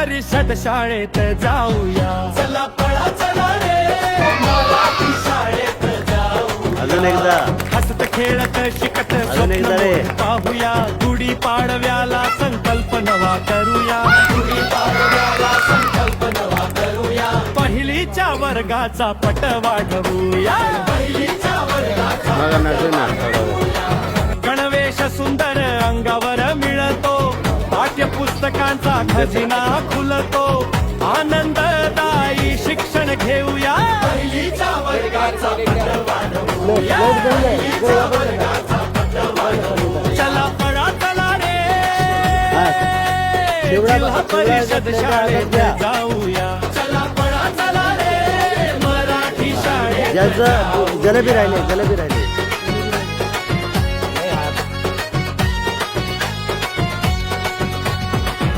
परिषद शाळेत जाऊया, चला पळा चला रे मराठी शाळेत जाऊया. अजून एकदा हसत खेळत शिकत अजून एकदा रे. पाहूया, गुढी पाडव्याला संकल्प नवा करूया, गुढी पाडव्याला संकल्प नवा करूया. पहिलीच्या वर्गाचा पट वाढवूया, पहिलीच्या वर्गाचा मग नसू ना थोडं. गणवेश सुंदर अंगावर मिळतो, पाठ्यपुस्तकांचा खजिना खुलतो, आनंददायी शिक्षण घेऊया, पहिलीच्या वर्गाचा पट वाढवूया, पहिलीच्या वर्गाचा पट वाढवूया. चला पळा चला रे जिल्हा परिषद शाळेत जाऊया, चला पळा चला रे मराठी शाळेत ज्याचं जलेबी राहिले जलेबी राहिले.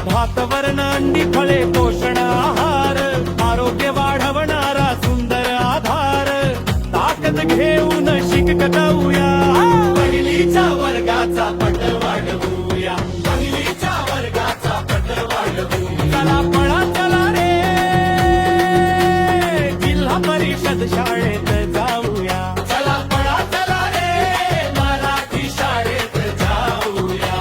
भात वर्ण अंडी फळे पोषण आहार, आरोग्य वाढवणारा सुंदर आधार, ताकद घेऊन शिकत जाऊया, पहिलीच्या वर्गाचा पट वाढवूया, पहिलीच्या वर्गाचा पट वाढवूया. चला पळा चला रे जिल्हा परिषद शाळेत जाऊया, चला पळा चला रे मराठी शाळेत जाऊया.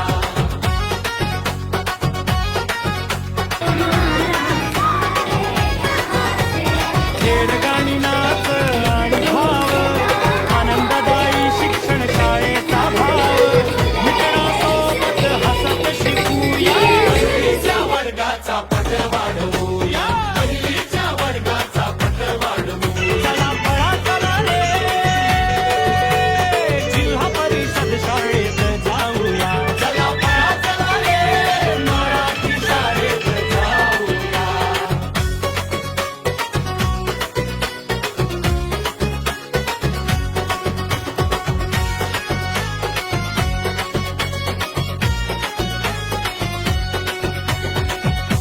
खेळ गाणी नाच आणि भाव, आनंददायी शिक्षण शाळेचा भाव, मित्रांसोबत हसत शिकूया, पहिलीच्या वर्गाचा पट वाढवूया, पहिलीच्या वर्गाचा पट वाढवूया. चला पळा चला रे जिल्हा परिषद शाळेत जाऊया, चला पळा चला रे मराठी शाळेत जाऊया.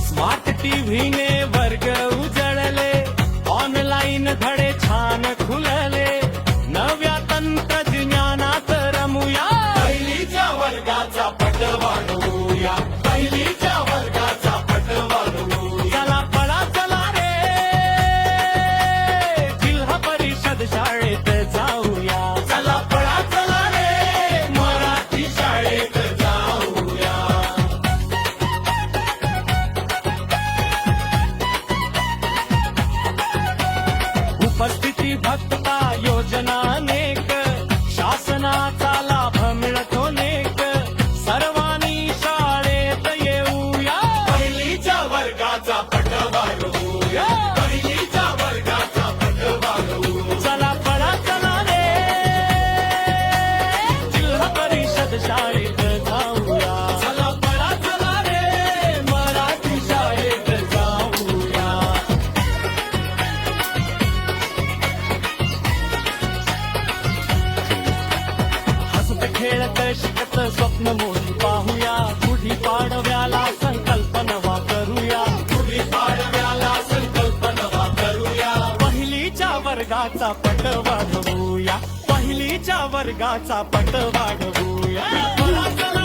स्मार्ट टीव्हीने वर्ग उजळले, ऑनलाईन धडे छान खुलले, नव्या तंत्रज्ञानात रमूया, पहिलीच्या वर्गाचा पट वाढवूया, पहिलीच्या वर्गाचा पट वाढवूया. चला पळा चला रे जिल्हा परिषद शाळेत जाऊया, चला पळा चला रे मराठी शाळेत जाऊया. उपस्थिती भक्तता योजना अनेक, शासनाचा लाभ मिळतो नेक, सर्वांनी शाळेत येऊया, पहिलीच्या वर्गाचा पट वाढवूया, पहिलीच्या वर्गाचा पट वाढवूया. चला पळा चला रे जिल्हा परिषद शाळेत जाऊया, चला पळा चला रे मराठी शाळेत जाऊया. हसत खेळत शिकत स्वप्न मोठी पाहूया, गुढी पाडव्याला संकल्प नवा करूया, गुढी पाडव्याला संकल्प नवा करूया. पहिलीच्या वर्गाचा पट वाढवूया, पहिलीच्या वर्गाचा पट वाढवूया. चला चला